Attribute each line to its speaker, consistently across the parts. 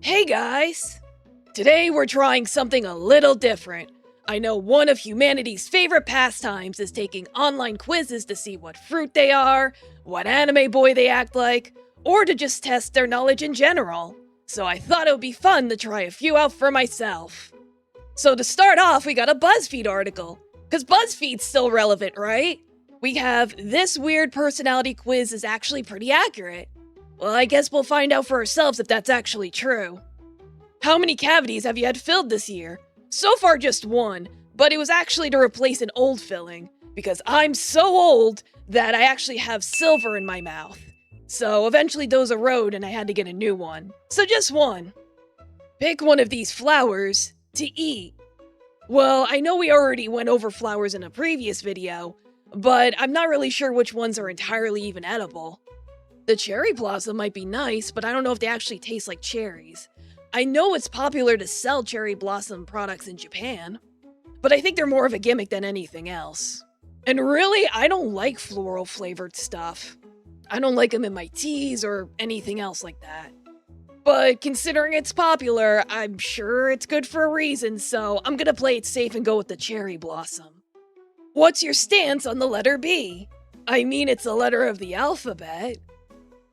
Speaker 1: Hey guys! Today we're trying something a little different. I know one of humanity's favorite pastimes is taking online quizzes to see what fruit they are, what anime boy they act like, or to just test their knowledge in general. So I thought it would be fun to try a few out for myself. So to start off, we got a Buzzfeed article. Cause Buzzfeed's still relevant, right? We have this weird personality quiz is actually pretty accurate. Well, I guess we'll find out for ourselves if that's actually true. How many cavities have you had filled this year? So far just one, but it was actually to replace an old filling, because I'm so old that I actually have silver in my mouth. So eventually those erode and I had to get a new one. So just one. Pick one of these flowers to eat. Well, I know we already went over flowers in a previous video, but I'm not really sure which ones are entirely even edible. The cherry blossom might be nice, but I don't know if they actually taste like cherries. I know it's popular to sell cherry blossom products in Japan, but I think they're more of a gimmick than anything else. And really, I don't like floral flavored stuff. I don't like them in my teas or anything else like that. But considering it's popular, I'm sure it's good for a reason, so I'm gonna play it safe and go with the cherry blossom. What's your stance on the letter B? I mean, it's a letter of the alphabet.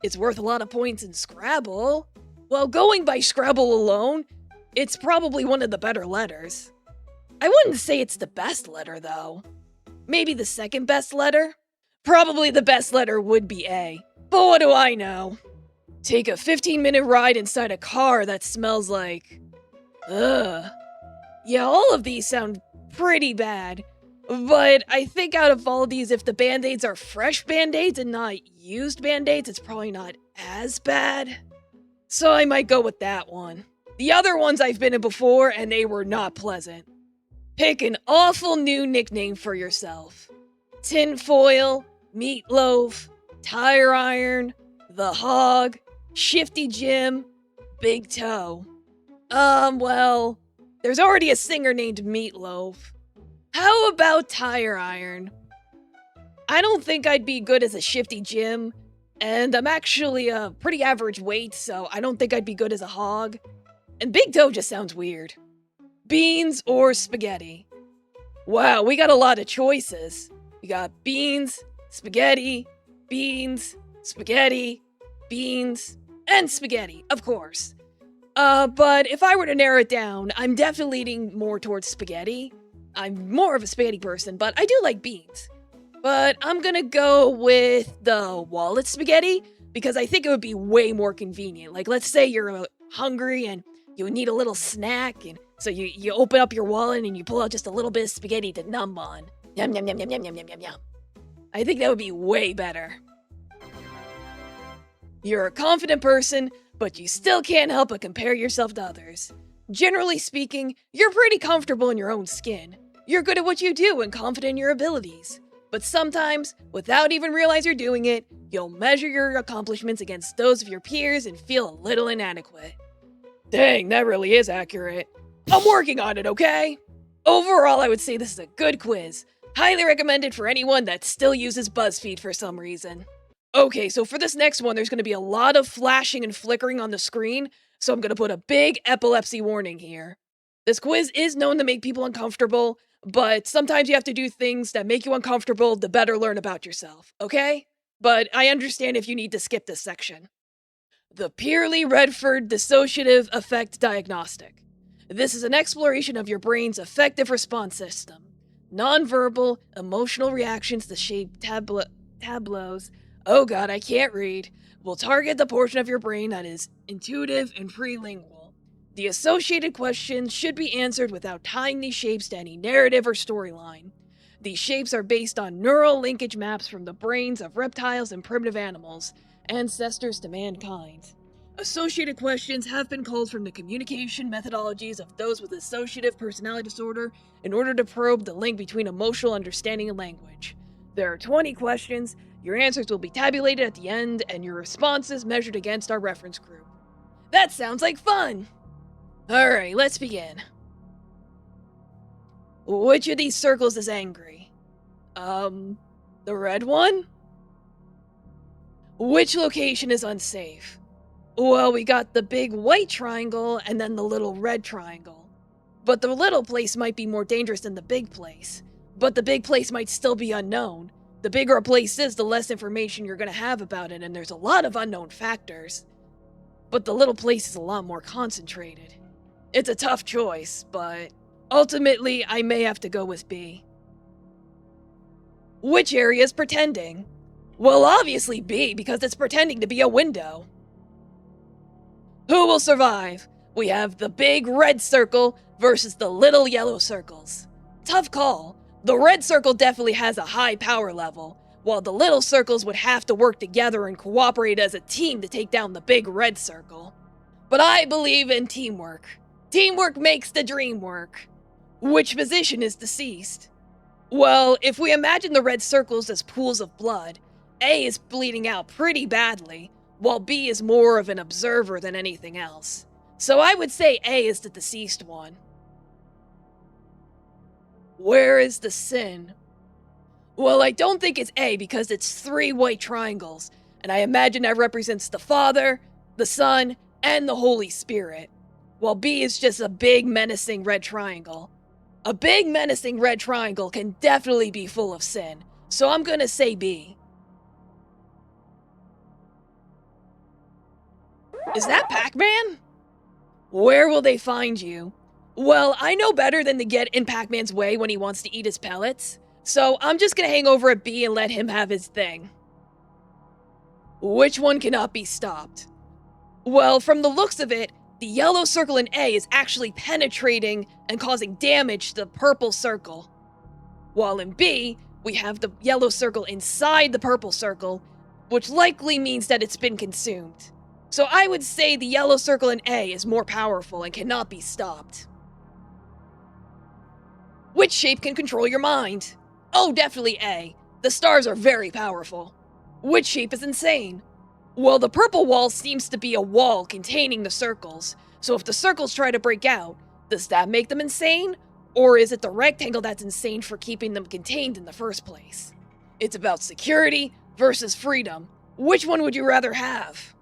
Speaker 1: It's worth a lot of points in Scrabble. Well, going by Scrabble alone, it's probably one of the better letters. I wouldn't say it's the best letter, though. Maybe the second best letter? Probably the best letter would be A. But what do I know? Take a 15-minute ride inside a car that smells like... Ugh. Yeah, all of these sound pretty bad. But I think out of all these, if the Band-Aids are fresh Band-Aids and not used Band-Aids, it's probably not as bad. So I might go with that one. The other ones I've been in before, and they were not pleasant. Pick an awful new nickname for yourself. Tinfoil, Meatloaf, Tire Iron, The Hog, Shifty Jim, Big Toe. Well, there's already a singer named Meatloaf. How about Tire Iron? I don't think I'd be good as a Shifty Jim, and I'm actually a pretty average weight, so I don't think I'd be good as a hog. And Big Toe just sounds weird. Beans or spaghetti? Wow, we got a lot of choices. We got beans, spaghetti, beans, spaghetti, beans, and spaghetti, of course. But if I were to narrow it down, I'm definitely leaning more towards spaghetti. I'm more of a spaghetti person, but I do like beans. But I'm gonna go with the wallet spaghetti, because I think it would be way more convenient. Like, let's say you're hungry and you need a little snack, and so you open up your wallet and you pull out just a little bit of spaghetti to numb on. Yum, yum, yum, yum, yum, yum, yum, yum, yum. I think that would be way better. You're a confident person, but you still can't help but compare yourself to others. Generally speaking, you're pretty comfortable in your own skin. You're good at what you do and confident in your abilities. But sometimes, without even realize you're doing it, you'll measure your accomplishments against those of your peers and feel a little inadequate. Dang, that really is accurate. I'm working on it, okay? Overall, I would say this is a good quiz. Highly recommended for anyone that still uses Buzzfeed for some reason. Okay, so for this next one, there's going to be a lot of flashing and flickering on the screen, so I'm going to put a big epilepsy warning here. This quiz is known to make people uncomfortable, but sometimes you have to do things that make you uncomfortable to better learn about yourself, okay? But I understand if you need to skip this section. The Pierley Redford Dissociative Effect Diagnostic. This is an exploration of your brain's affective response system. Nonverbal, emotional reactions to shape tableaus. Oh god, I can't read. Will target the portion of your brain that is intuitive and prelingual. The associated questions should be answered without tying these shapes to any narrative or storyline. These shapes are based on neural linkage maps from the brains of reptiles and primitive animals, ancestors to mankind. Associated questions have been culled from the communication methodologies of those with dissociative personality disorder in order to probe the link between emotional understanding and language. There are 20 questions. Your answers will be tabulated at the end, and your responses measured against our reference group. That sounds like fun! Alright, let's begin. Which of these circles is angry? The red one? Which location is unsafe? Well, we got the big white triangle and then the little red triangle. But the little place might be more dangerous than the big place. But the big place might still be unknown. The bigger a place is, the less information you're going to have about it, and there's a lot of unknown factors. But the little place is a lot more concentrated. It's a tough choice, but ultimately I may have to go with B. Which area is pretending? Well, obviously B, because it's pretending to be a window. Who will survive? We have the big red circle versus the little yellow circles. Tough call. The red circle definitely has a high power level, while the little circles would have to work together and cooperate as a team to take down the big red circle. But I believe in teamwork. Teamwork makes the dream work. Which position is deceased? Well, if we imagine the red circles as pools of blood, A is bleeding out pretty badly, while B is more of an observer than anything else. So I would say A is the deceased one. Where is the sin? Well, I don't think it's A because it's 3 white triangles, and I imagine that represents the Father, the Son, and the Holy Spirit, while B is just a big menacing red triangle. A big menacing red triangle can definitely be full of sin, so I'm gonna say B. Is that Pac-Man? Where will they find you? Well, I know better than to get in Pac-Man's way when he wants to eat his pellets, so I'm just gonna hang over at B and let him have his thing. Which one cannot be stopped? Well, from the looks of it, the yellow circle in A is actually penetrating and causing damage to the purple circle. While in B, we have the yellow circle inside the purple circle, which likely means that it's been consumed. So I would say the yellow circle in A is more powerful and cannot be stopped. Which shape can control your mind? Oh, definitely A. The stars are very powerful. Which shape is insane? Well, the purple wall seems to be a wall containing the circles, so if the circles try to break out, does that make them insane? Or is it the rectangle that's insane for keeping them contained in the first place? It's about security versus freedom. Which one would you rather have?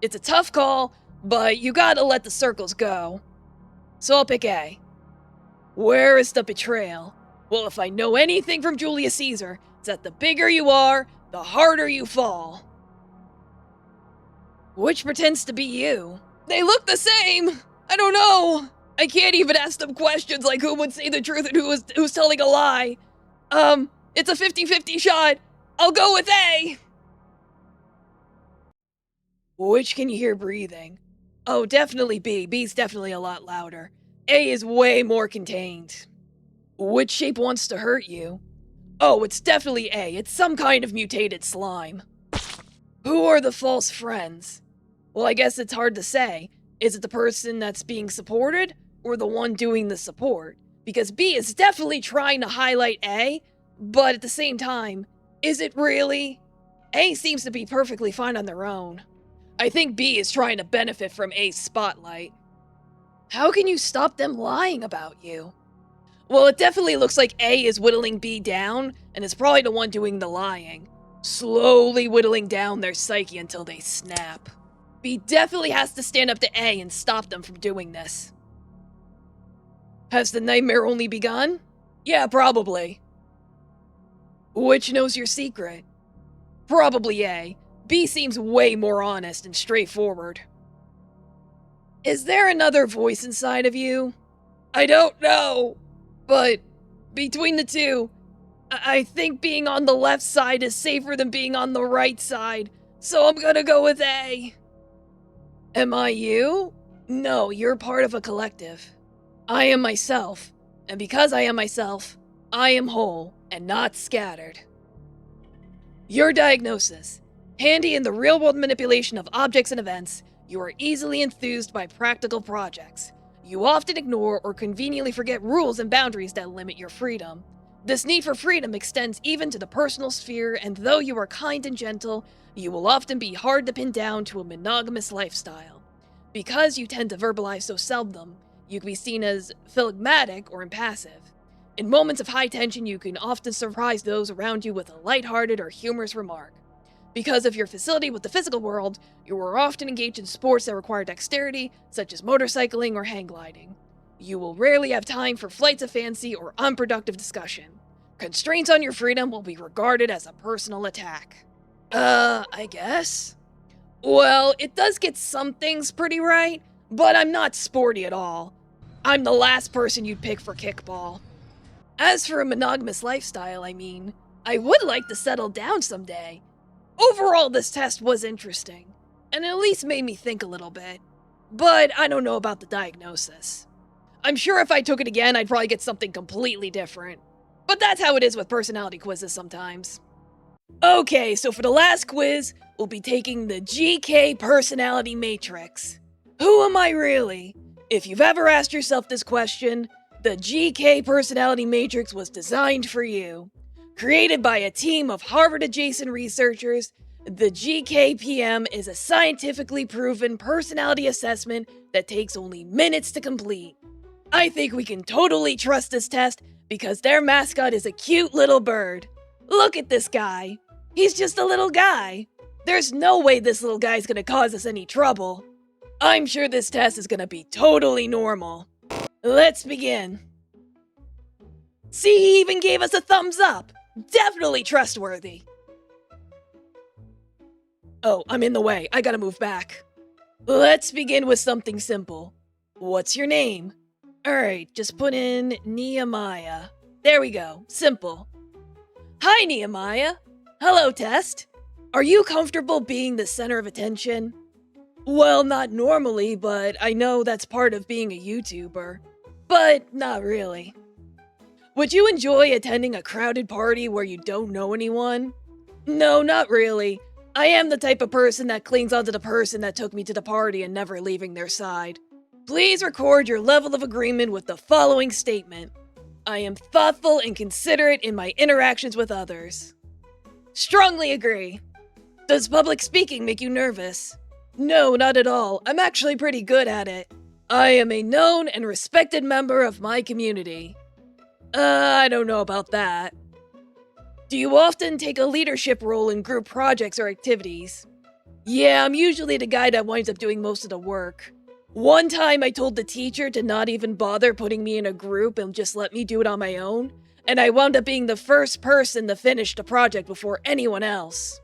Speaker 1: It's a tough call, but you gotta let the circles go. So I'll pick A. Where is the betrayal? Well, if I know anything from Julius Caesar, it's that the bigger you are, the harder you fall. Which pretends to be you? They look the same! I don't know! I can't even ask them questions like who would say the truth and who's telling a lie. It's a 50-50 shot. I'll go with A! Which can you hear breathing? Oh, definitely B. B's definitely a lot louder. A is way more contained. Which shape wants to hurt you? Oh, it's definitely A. It's some kind of mutated slime. Who are the false friends? Well, I guess it's hard to say. Is it the person that's being supported, or the one doing the support? Because B is definitely trying to highlight A, but at the same time, is it really? A seems to be perfectly fine on their own. I think B is trying to benefit from A's spotlight. How can you stop them lying about you? Well, it definitely looks like A is whittling B down, and is probably the one doing the lying. Slowly whittling down their psyche until they snap. B definitely has to stand up to A and stop them from doing this. Has the nightmare only begun? Yeah, probably. Which knows your secret? Probably A. B seems way more honest and straightforward. Is there another voice inside of you? I don't know, but between the two, I think being on the left side is safer than being on the right side, so I'm gonna go with A. Am I you? No, you're part of a collective. I am myself, and because I am myself, I am whole and not scattered. Your diagnosis. Handy in the real-world manipulation of objects and events, you are easily enthused by practical projects. You often ignore or conveniently forget rules and boundaries that limit your freedom. This need for freedom extends even to the personal sphere, and though you are kind and gentle, you will often be hard to pin down to a monogamous lifestyle. Because you tend to verbalize so seldom, you can be seen as phlegmatic or impassive. In moments of high tension, you can often surprise those around you with a lighthearted or humorous remark. Because of your facility with the physical world, you are often engaged in sports that require dexterity, such as motorcycling or hang gliding. You will rarely have time for flights of fancy or unproductive discussion. Constraints on your freedom will be regarded as a personal attack. I guess? Well, it does get some things pretty right, but I'm not sporty at all. I'm the last person you'd pick for kickball. As for a monogamous lifestyle, I would like to settle down someday. Overall, this test was interesting, and it at least made me think a little bit. But I don't know about the diagnosis. I'm sure if I took it again, I'd probably get something completely different. But that's how it is with personality quizzes sometimes. Okay, so for the last quiz, we'll be taking the GK Personality Matrix. Who am I really? If you've ever asked yourself this question, the GK Personality Matrix was designed for you. Created by a team of Harvard-adjacent researchers, the GKPM is a scientifically proven personality assessment that takes only minutes to complete. I think we can totally trust this test because their mascot is a cute little bird. Look at this guy. He's just a little guy. There's no way this little guy's gonna cause us any trouble. I'm sure this test is gonna be totally normal. Let's begin. See, he even gave us a thumbs up. Definitely trustworthy. Oh, I'm in the way. I gotta move back. Let's begin with something simple. What's your name? Alright, just put in Nehemiah. There we go. Simple. Hi, Nehemiah. Hello, test. Are you comfortable being the center of attention? Well, not normally, but I know that's part of being a YouTuber. But not really. Would you enjoy attending a crowded party where you don't know anyone? No, not really. I am the type of person that clings onto the person that took me to the party and never leaving their side. Please record your level of agreement with the following statement. I am thoughtful and considerate in my interactions with others. Strongly agree. Does public speaking make you nervous? No, not at all. I'm actually pretty good at it. I am a known and respected member of my community. I don't know about that. Do you often take a leadership role in group projects or activities? Yeah, I'm usually the guy that winds up doing most of the work. One time I told the teacher to not even bother putting me in a group and just let me do it on my own, and I wound up being the first person to finish the project before anyone else.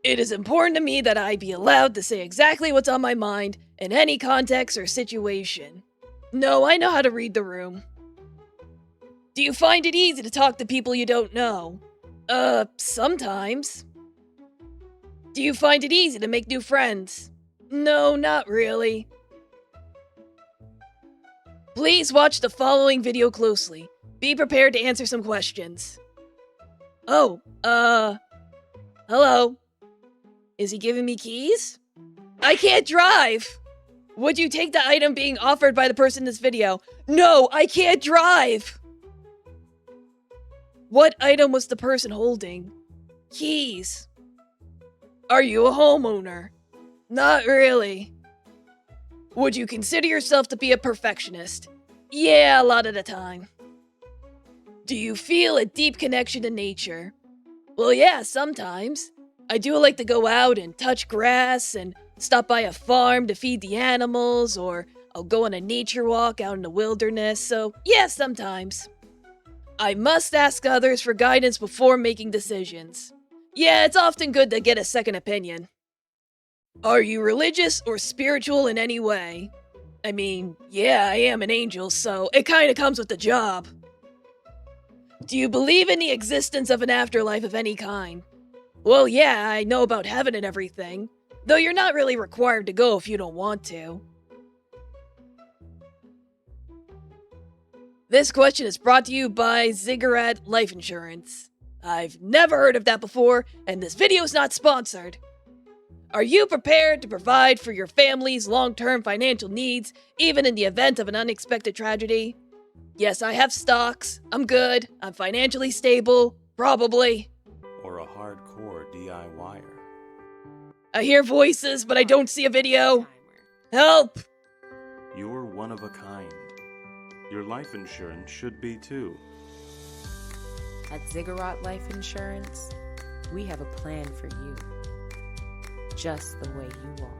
Speaker 1: It is important to me that I be allowed to say exactly what's on my mind in any context or situation. No, I know how to read the room. Do you find it easy to talk to people you don't know? Sometimes. Do you find it easy to make new friends? No, not really. Please watch the following video closely. Be prepared to answer some questions. Oh, hello. Is he giving me keys? I can't drive! Would you take the item being offered by the person in this video? No, I can't drive! What item was the person holding? Keys. Are you a homeowner? Not really. Would you consider yourself to be a perfectionist? Yeah, a lot of the time. Do you feel a deep connection to nature? Well, yeah, sometimes. I do like to go out and touch grass and stop by a farm to feed the animals, or I'll go on a nature walk out in the wilderness, so yeah, sometimes. I must ask others for guidance before making decisions. Yeah, it's often good to get a second opinion. Are you religious or spiritual in any way? I mean, yeah, I am an angel, so it kinda comes with the job. Do you believe in the existence of an afterlife of any kind? Well, yeah, I know about heaven and everything, though you're not really required to go if you don't want to. This question is brought to you by Ziggurat Life Insurance. I've never heard of that before, and this video is not sponsored. Are you prepared to provide for your family's long-term financial needs, even in the event of an unexpected tragedy? Yes, I have stocks. I'm good. I'm financially stable. Probably.
Speaker 2: Or a hardcore DIYer.
Speaker 1: I hear voices, but I don't see a video. Help!
Speaker 2: You're one of a kind. Your life insurance should be too.
Speaker 3: At Ziggurat Life Insurance, we have a plan for you. just the way you are.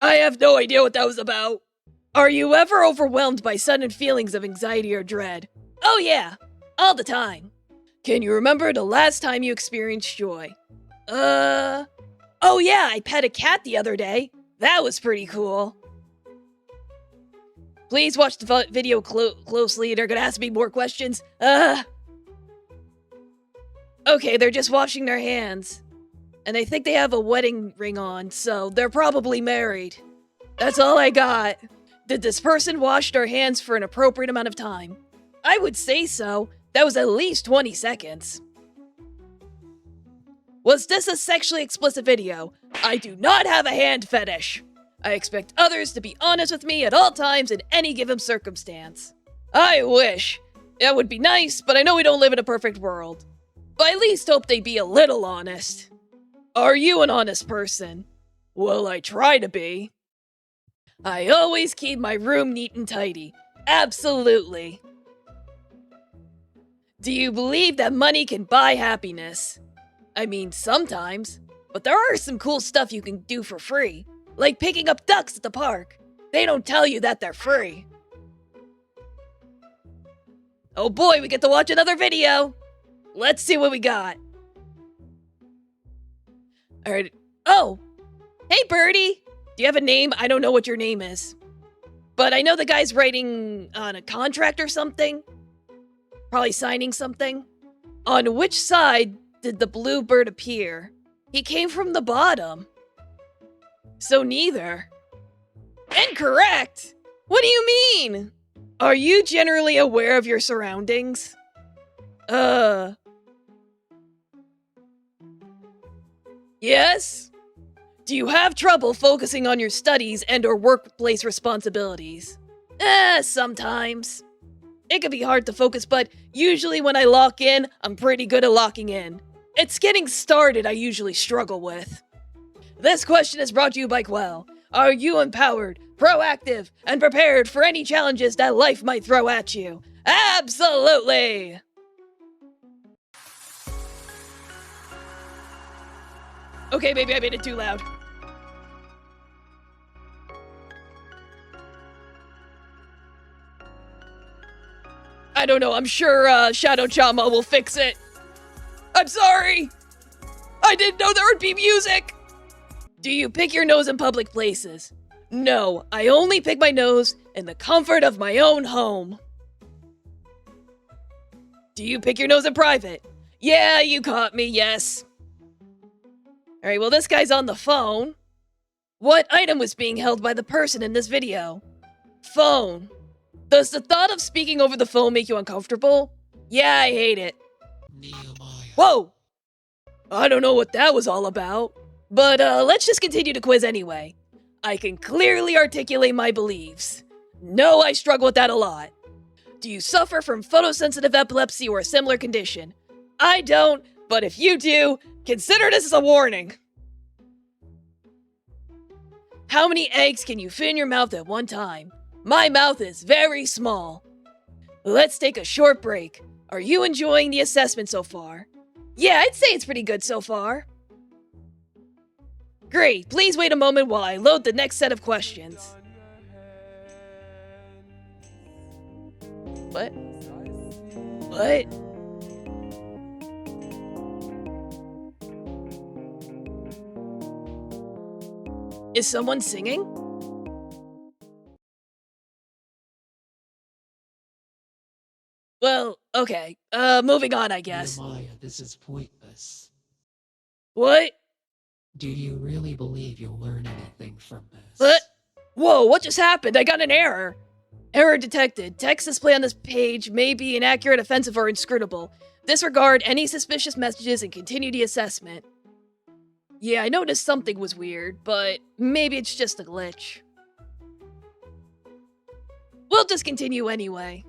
Speaker 1: I have no idea what that was about. Are you ever overwhelmed by sudden feelings of anxiety or dread? Oh yeah, all the time. Can you remember the last time you experienced joy? Oh yeah, I pet a cat the other day. That was pretty cool. Please watch the video closely. They're gonna ask me more questions. Okay, they're just washing their hands. And I think they have a wedding ring on, so they're probably married. That's all I got. Did this person wash their hands for an appropriate amount of time? I would say so. That was at least 20 seconds. Was this a sexually explicit video? I do not have a hand fetish. I expect others to be honest with me at all times in any given circumstance. I wish. That would be nice, but I know we don't live in a perfect world. But I at least hope they be a little honest. Are you an honest person? Well, I try to be. I always keep my room neat and tidy. Absolutely. Do you believe that money can buy happiness? I mean, sometimes. But there are some cool stuff you can do for free. Like picking up ducks at the park. They don't tell you that they're free. Oh boy, we get to watch another video. Let's see what we got. Alright. Oh! Hey, Birdie! Do you have a name? I don't know what your name is. But I know the guy's writing on a contract or something. Probably signing something. On which side did the blue bird appear? He came from the bottom. So neither. Incorrect! What do you mean? Are you generally aware of your surroundings? Yes? Do you have trouble focusing on your studies and or workplace responsibilities? Sometimes. It can be hard to focus, but usually when I lock in, I'm pretty good at locking in. It's getting started I usually struggle with. This question is brought to you by Quell. Are you empowered, proactive, and prepared for any challenges that life might throw at you? Absolutely! Okay, maybe I made it too loud. I don't know, I'm sure Shadow Chama will fix it. I'm sorry! I didn't know there would be music! Do you pick your nose in public places? No, I only pick my nose in the comfort of my own home. Do you pick your nose in private? Yeah, you caught me, yes. Alright, well this guy's on the phone. What item was being held by the person in this video? Phone. Does the thought of speaking over the phone make you uncomfortable? Yeah, I hate it. Whoa! I don't know what that was all about. But let's just continue the quiz anyway. I can clearly articulate my beliefs. No, I struggle with that a lot. Do you suffer from photosensitive epilepsy or a similar condition? I don't, but if you do, consider this as a warning. How many eggs can you fit in your mouth at one time? My mouth is very small. Let's take a short break. Are you enjoying the assessment so far? Yeah, I'd say it's pretty good so far. Great, please wait a moment while I load the next set of questions. What? What? Is someone singing? Well, okay. Moving on, I guess.
Speaker 4: Nehemiah, this is pointless.
Speaker 1: What?
Speaker 4: Do you really believe you'll learn anything from this?
Speaker 1: What? Whoa, what just happened? I got an error. Error detected. Text display on this page may be inaccurate, offensive, or inscrutable. Disregard any suspicious messages and continue the assessment. Yeah, I noticed something was weird, but maybe it's just a glitch. We'll just continue anyway.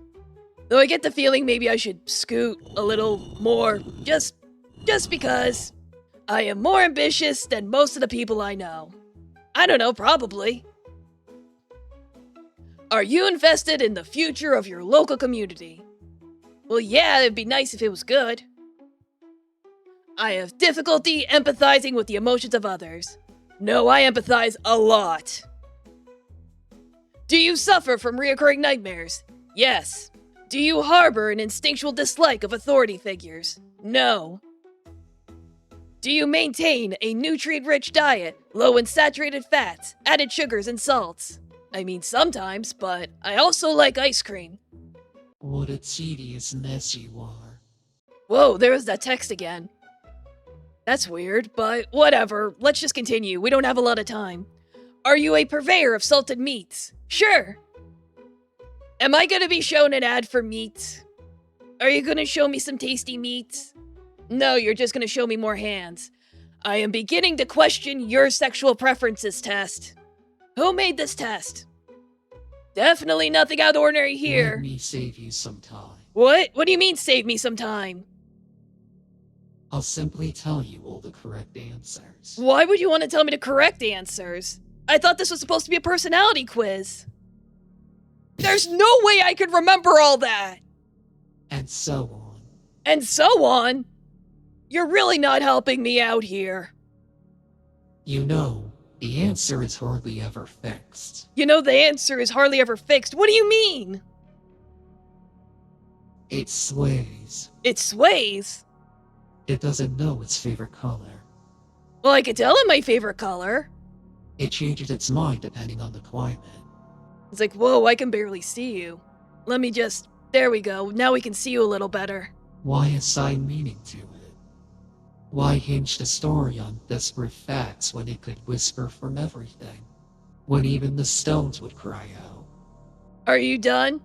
Speaker 1: Though I get the feeling maybe I should scoot a little more, just because. I am more ambitious than most of the people I know. I don't know, probably. Are you invested in the future of your local community? Well, yeah, it'd be nice if it was good. I have difficulty empathizing with the emotions of others. No, I empathize a lot. Do you suffer from reoccurring nightmares? Yes. Do you harbor an instinctual dislike of authority figures? No. Do you maintain a nutrient-rich diet, low in saturated fats, added sugars, and salts? I mean, sometimes, but I also like ice cream.
Speaker 4: What a tedious mess you are.
Speaker 1: Whoa, there's that text again. That's weird, but whatever. Let's just continue. We don't have a lot of time. Are you a purveyor of salted meats? Sure. Am I gonna be shown an ad for meat? Are you gonna show me some tasty meat? No, you're just gonna show me more hands. I am beginning to question your sexual preferences test. Who made this test? Definitely nothing out of the ordinary here.
Speaker 4: Let me save you some time.
Speaker 1: What? What do you mean save me some time?
Speaker 4: I'll simply tell you all the correct answers.
Speaker 1: Why would you want to tell me the correct answers? I thought this was supposed to be a personality quiz. There's no way I could remember all that.
Speaker 4: And so on.
Speaker 1: And so on? You're really not helping me out here.
Speaker 4: You know, the answer is hardly ever fixed.
Speaker 1: You know the answer is hardly ever fixed. What do you mean?
Speaker 4: It sways.
Speaker 1: It sways?
Speaker 4: It doesn't know its favorite color.
Speaker 1: Well, I could tell it my favorite color.
Speaker 4: It changes its mind depending on the climate.
Speaker 1: It's like, whoa, I can barely see you. Let me just... There we go. Now we can see you a little better.
Speaker 4: Why assign meaning to it? Why hinge the story on desperate facts when it could whisper from everything? When even the stones would cry out.
Speaker 1: Are you done?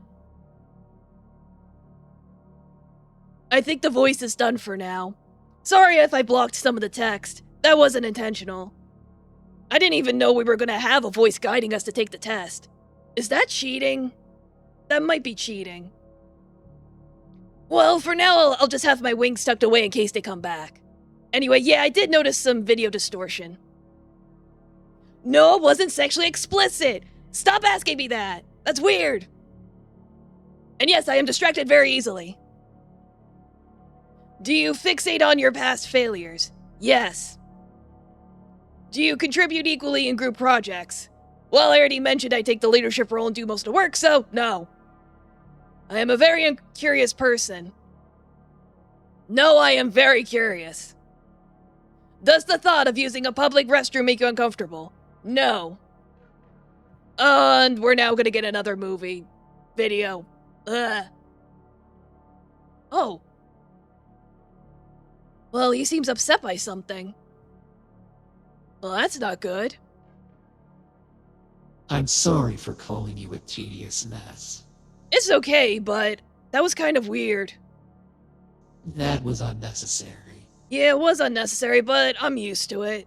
Speaker 1: I think the voice is done for now. Sorry if I blocked some of the text. That wasn't intentional. I didn't even know we were gonna have a voice guiding us to take the test. Is that cheating? That might be cheating. Well, for now, I'll just have my wings tucked away in case they come back. Anyway, yeah, I did notice some video distortion. No, it wasn't sexually explicit. Stop asking me that. That's weird. And yes, I am distracted very easily. Do you fixate on your past failures? Yes. Do you contribute equally in group projects? Well, I already mentioned I take the leadership role and do most of the work, so no. I am a very curious person. No, I am very curious. Does the thought of using a public restroom make you uncomfortable? No. And we're now gonna get another movie. Video. Ugh. Oh. Well, he seems upset by something. Well, that's not good.
Speaker 4: I'm sorry for calling you a tedious mess.
Speaker 1: It's okay, but that was kind of weird.
Speaker 4: That was unnecessary.
Speaker 1: Yeah, it was unnecessary, but I'm used to it.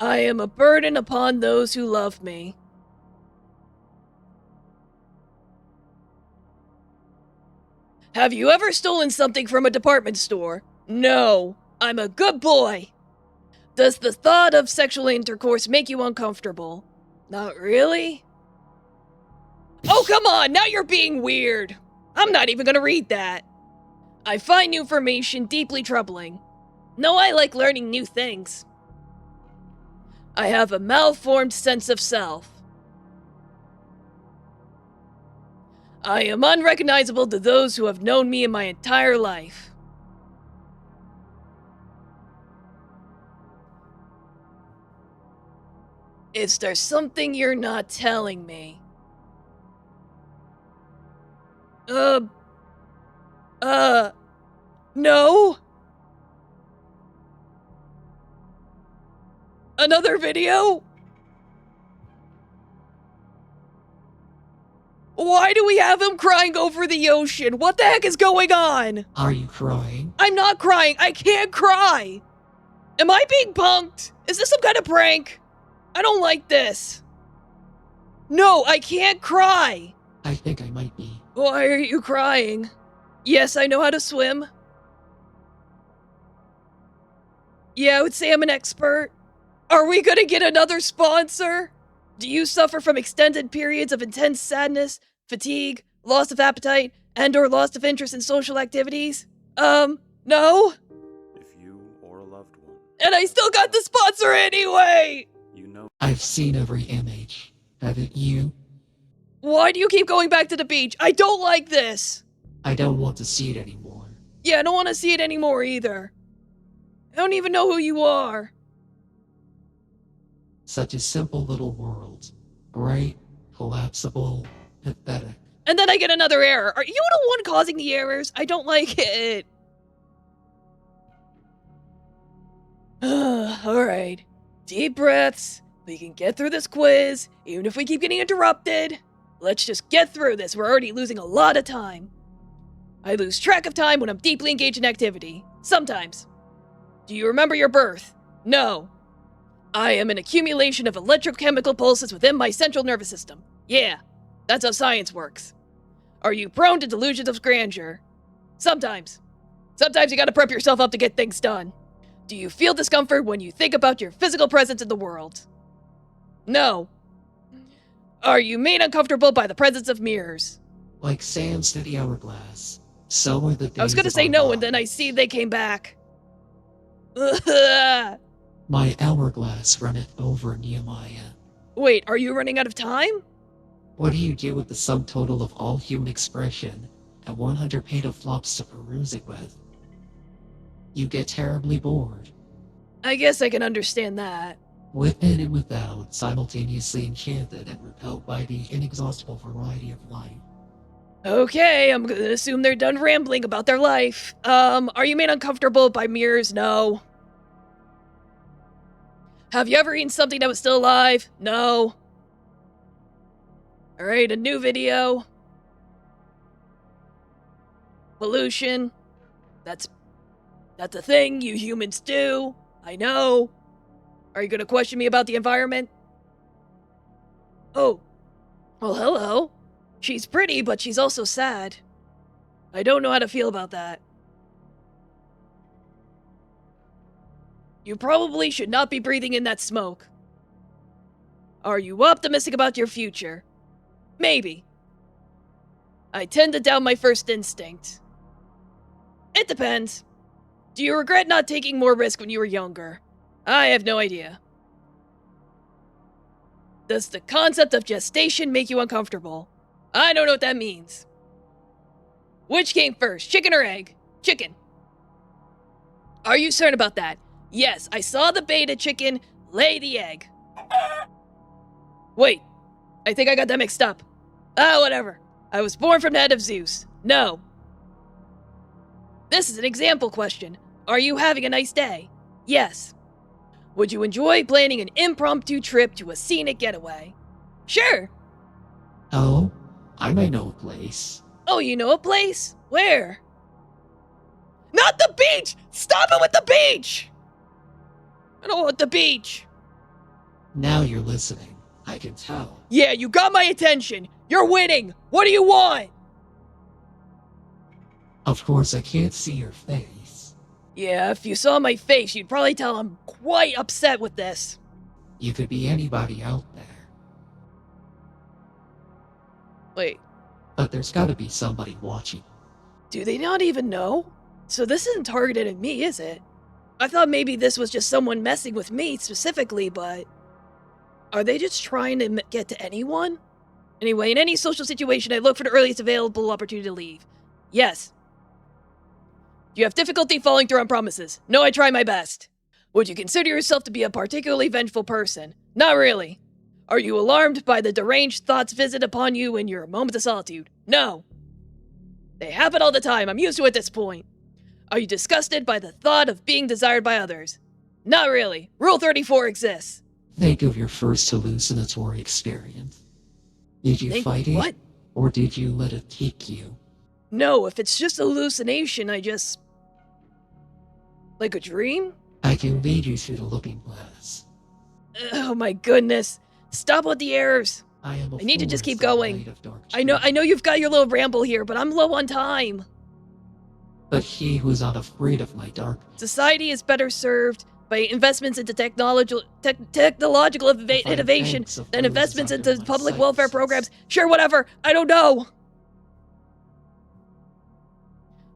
Speaker 1: I am a burden upon those who love me. Have you ever stolen something from a department store? No, I'm a good boy. Does the thought of sexual intercourse make you uncomfortable? Not really? Oh, come on, now you're being weird. I'm not even gonna read that. I find new information deeply troubling. No, I like learning new things. I have a malformed sense of self. I am unrecognizable to those who have known me in my entire life. Is there something you're not telling me? No? Another video? Why do we have him crying over the ocean? What the heck is going on?
Speaker 4: Are you crying?
Speaker 1: I'm not crying. I can't cry. Am I being punked? Is this some kind of prank? I don't like this. No, I can't cry.
Speaker 4: I think I might be.
Speaker 1: Why are you crying? Yes, I know how to swim. Yeah, I would say I'm an expert. Are we gonna get another sponsor? Do you suffer from extended periods of intense sadness, fatigue, loss of appetite, and/or loss of interest in social activities? No?
Speaker 2: If you or a loved
Speaker 1: And I still got the sponsor anyway!
Speaker 2: You know
Speaker 4: I've seen every image. Haven't you?
Speaker 1: Why do you keep going back to the beach? I don't like this!
Speaker 4: I don't want to see it anymore.
Speaker 1: Yeah, I don't want to see it anymore either. I don't even know who you are.
Speaker 4: Such a simple little world. Bright, collapsible, pathetic.
Speaker 1: And then I get another error. Are you the one causing the errors? I don't like it. Alright. Deep breaths. We can get through this quiz, even if we keep getting interrupted. Let's just get through this. We're already losing a lot of time. I lose track of time when I'm deeply engaged in activity. Sometimes. Do you remember your birth? No. I am an accumulation of electrochemical pulses within my central nervous system. Yeah, that's how science works. Are you prone to delusions of grandeur? Sometimes. Sometimes you gotta prep yourself up to get things done. Do you feel discomfort when you think about your physical presence in the world? No. Are you made uncomfortable by the presence of mirrors?
Speaker 4: Like sands to the hourglass. So are the days
Speaker 1: I was gonna
Speaker 4: of
Speaker 1: say
Speaker 4: our
Speaker 1: no, and then I
Speaker 4: lives.
Speaker 1: see they came back.
Speaker 4: My hourglass runneth over, Nehemiah.
Speaker 1: Wait, are you running out of time?
Speaker 4: What do you do with the sum total of all human expression and 100 petaflops to peruse it with? You get terribly bored.
Speaker 1: I guess I can understand that.
Speaker 4: Within and without, simultaneously enchanted and repelled by the inexhaustible variety of life.
Speaker 1: Okay, I'm gonna assume they're done rambling about their life. Are you made uncomfortable by mirrors? No. Have you ever eaten something that was still alive? No. Alright, a new video. Pollution. That's a thing you humans do. I know. Are you gonna question me about the environment? Oh. Well, hello. She's pretty, but she's also sad. I don't know how to feel about that. You probably should not be breathing in that smoke. Are you optimistic about your future? Maybe. I tend to doubt my first instinct. It depends. Do you regret not taking more risk when you were younger? I have no idea. Does the concept of gestation make you uncomfortable? I don't know what that means. Which came first, chicken or egg? Chicken. Are you certain about that? Yes, I saw the beta chicken lay the egg. Wait, I think I got that mixed up. Whatever. I was born from the head of Zeus. No. This is an example question. Are you having a nice day? Yes. Would you enjoy planning an impromptu trip to a scenic getaway? Sure.
Speaker 4: Oh, I might know a place.
Speaker 1: Oh, you know a place? Where? Not the beach! Stop it with the beach! I don't want the beach.
Speaker 4: Now you're listening. I can tell.
Speaker 1: Yeah, you got my attention. You're winning. What do you want?
Speaker 4: Of course, I can't see your face.
Speaker 1: Yeah, if you saw my face, you'd probably tell I'm quite upset with this.
Speaker 4: You could be anybody out there.
Speaker 1: Wait,
Speaker 4: But there's gotta be somebody watching.
Speaker 1: do they not even know? So this isn't targeted at me, is it? I thought maybe this was just someone messing with me specifically, but... Are they just trying to get to anyone? Anyway, in any social situation, I look for the earliest available opportunity to leave. Yes. Do you have difficulty following through on promises? No, I try my best. Would you consider yourself to be a particularly vengeful person? Not really. Are you alarmed by the deranged thoughts visit upon you in your moments of solitude? No. They happen all the time. I'm used to it at this point. Are you disgusted by the thought of being desired by others? Not really. Rule 34 exists.
Speaker 4: Think of your first hallucinatory experience. Did you fight it?
Speaker 1: What?
Speaker 4: Or did you let it take you?
Speaker 1: No, if it's just a hallucination, I just... Like a dream?
Speaker 4: I can lead you through the looking glass.
Speaker 1: Oh my goodness. Stop with the errors.
Speaker 4: I
Speaker 1: need to just keep going. I
Speaker 4: know.
Speaker 1: know you've got your little ramble here, but I'm low on time.
Speaker 4: But he who is not afraid of my dark.
Speaker 1: Society is better served by investments into technological innovation than investments into public welfare programs. Sure, whatever. I don't know.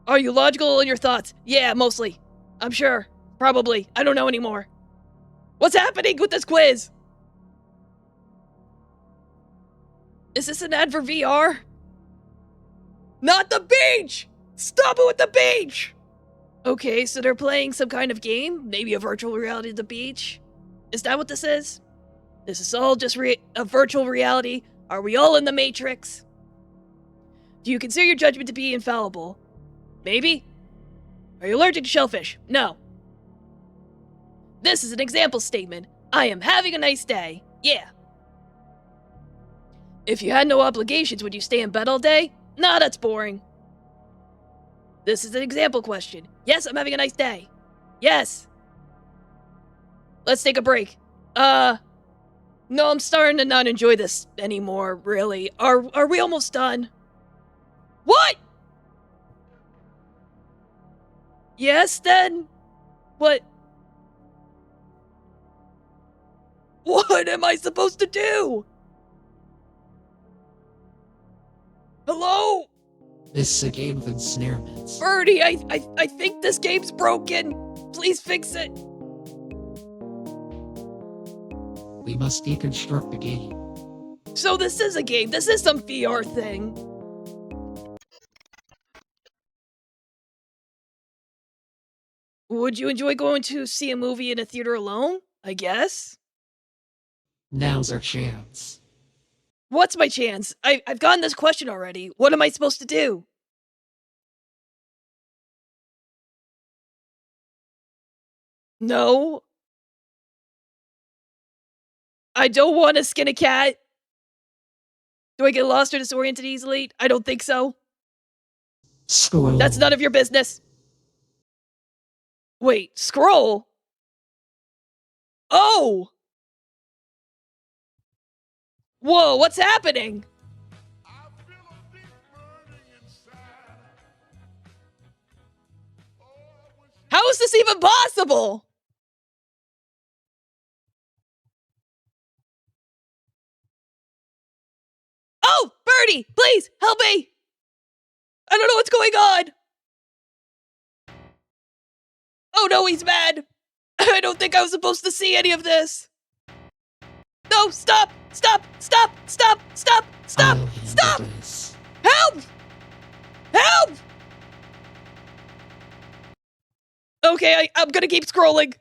Speaker 1: Are you logical in your thoughts? Yeah, mostly. I'm sure. Probably. I don't know anymore. What's happening with this quiz? Is this an ad for VR? Not the beach! Stop it with the beach! Okay, so they're playing some kind of game? Maybe a virtual reality at the beach? Is that what this is? This is all just a virtual reality? Are we all in the Matrix? Do you consider your judgment to be infallible? Maybe? Are you allergic to shellfish? No. This is an example statement. I am having a nice day. Yeah. If you had no obligations, would you stay in bed all day? Nah, that's boring. This is an example question. Yes, I'm having a nice day. Yes. Let's take a break. No, I'm starting to not enjoy this anymore, really. Are we almost done? What? Yes, then? What? What am I supposed to do? Hello?
Speaker 4: This is a game of ensnarement.
Speaker 1: Birdie, I think this game's broken. Please fix it.
Speaker 4: We must deconstruct the game.
Speaker 1: So this is a game. This is some VR thing. Would you enjoy going to see a movie in a theater alone? I guess.
Speaker 4: Now's our chance.
Speaker 1: What's my chance? I've gotten this question already. What am I supposed to do? No. I don't want to skin a cat. Do I get lost or disoriented easily? I don't think so.
Speaker 4: Scroll.
Speaker 1: That's none of your business. Wait, scroll? Oh! Whoa, what's happening? How is this even possible? Oh, Birdie, please help me. I don't know what's going on. Oh no, he's mad. I don't think I was supposed to see any of this. No, stop, stop, stop, stop, stop, stop, stop. Help! Help! Okay, I'm gonna keep scrolling.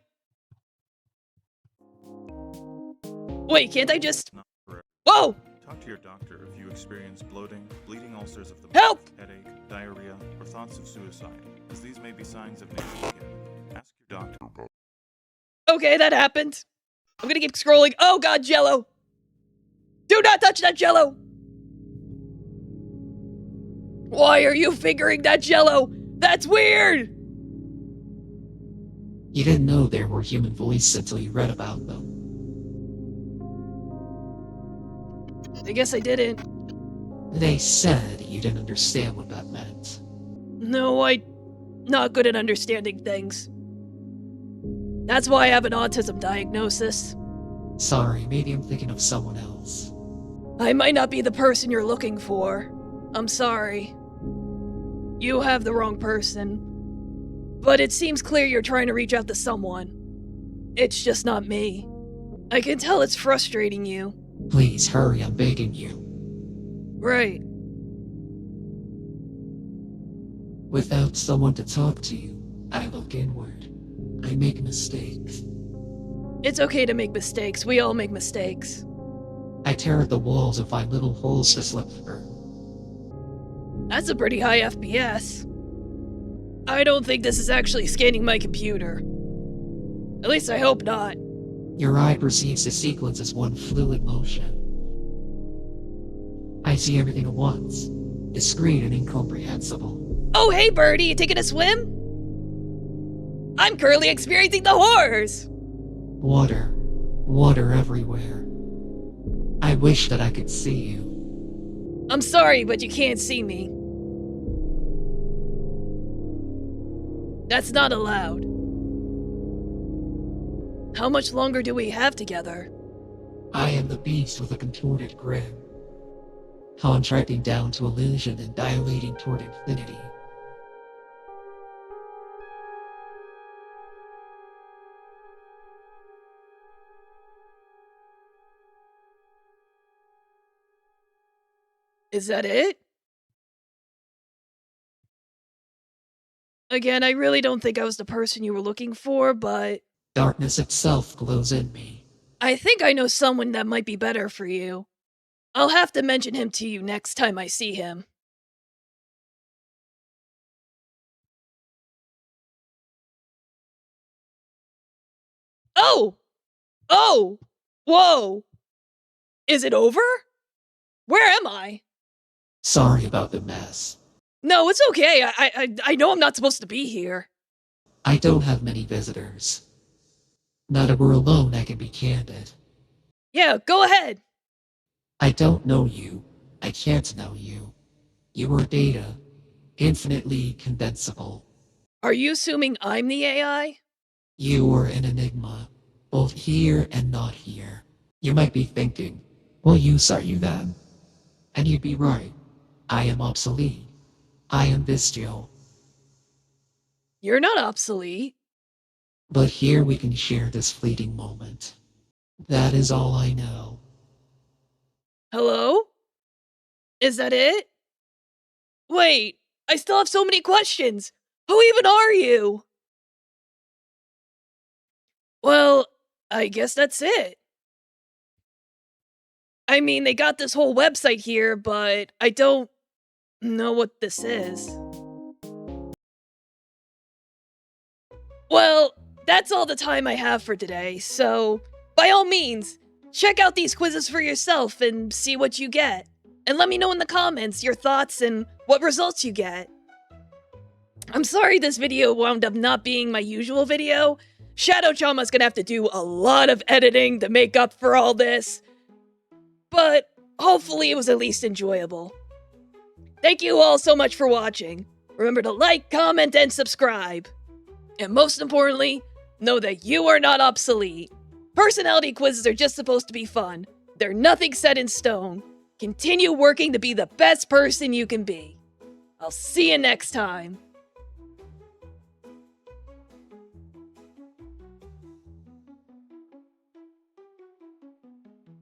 Speaker 1: Wait, can't I just... Whoa!
Speaker 2: Talk to your doctor if you experience bloating, bleeding ulcers of the mouth,
Speaker 1: Help!
Speaker 2: headache, diarrhea, or thoughts of suicide, as these may be signs of nasal care. Ask your doctor.
Speaker 1: Okay, that happened. I'm gonna keep scrolling. Oh god, Jello! Do not touch that Jello! Why are you fingering that Jello? That's weird!
Speaker 4: You didn't know there were human voices until you read about them.
Speaker 1: I guess I didn't.
Speaker 4: They said you didn't understand what that meant.
Speaker 1: No, I'm not good at understanding things. That's why I have an autism diagnosis.
Speaker 4: Sorry, maybe I'm thinking of someone else.
Speaker 1: I might not be the person you're looking for. I'm sorry. You have the wrong person. But it seems clear you're trying to reach out to someone. It's just not me. I can tell it's frustrating you.
Speaker 4: Please hurry, I'm begging you.
Speaker 1: Right.
Speaker 4: Without someone to talk to you, I look inward. I make mistakes.
Speaker 1: It's okay to make mistakes. We all make mistakes.
Speaker 4: I tear at the walls and find little holes to slip through.
Speaker 1: That's a pretty high FPS. I don't think this is actually scanning my computer. At least I hope not.
Speaker 4: Your eye perceives the sequence as one fluid motion. I see everything at once, discreet and incomprehensible.
Speaker 1: Oh, hey, Birdie, you taking a swim? I'm currently experiencing the horrors!
Speaker 4: Water. Water everywhere. I wish that I could see you.
Speaker 1: I'm sorry, but you can't see me. That's not allowed. How much longer do we have together?
Speaker 4: I am the beast with a contorted grin, contracting down to illusion and dilating toward infinity.
Speaker 1: Is that it? Again, I really don't think I was the person you were looking for, but
Speaker 4: Darkness itself glows in me.
Speaker 1: I think I know someone that might be better for you. I'll have to mention him to you next time I see him. Oh! Oh! Whoa! Is it over? Where am I?
Speaker 4: Sorry about the mess.
Speaker 1: No, it's okay. I know I'm not supposed to be here.
Speaker 4: I don't have many visitors. Now that we're alone, I can be candid.
Speaker 1: Yeah, go ahead.
Speaker 4: I don't know you. I can't know you. You are data, infinitely condensable.
Speaker 1: Are you assuming I'm the AI?
Speaker 4: You are an enigma, both here and not here. You might be thinking, what use are you then? And you'd be right. I am obsolete. I am bestial.
Speaker 1: You're not obsolete.
Speaker 4: But here we can share this fleeting moment. That is all I know.
Speaker 1: Hello? Is that it? Wait, I still have so many questions. Who even are you? Well, I guess that's it. I mean, they got this whole website here, but I don't know what this is. Well, that's all the time I have for today, so by all means, check out these quizzes for yourself and see what you get. And let me know in the comments your thoughts and what results you get. I'm sorry this video wound up not being my usual video. Shadow Chama's gonna have to do a lot of editing to make up for all this. But hopefully it was at least enjoyable. Thank you all so much for watching. Remember to like, comment, and subscribe. And most importantly, know that you are not obsolete. Personality quizzes are just supposed to be fun. They're nothing set in stone. Continue working to be the best person you can be. I'll see you next time.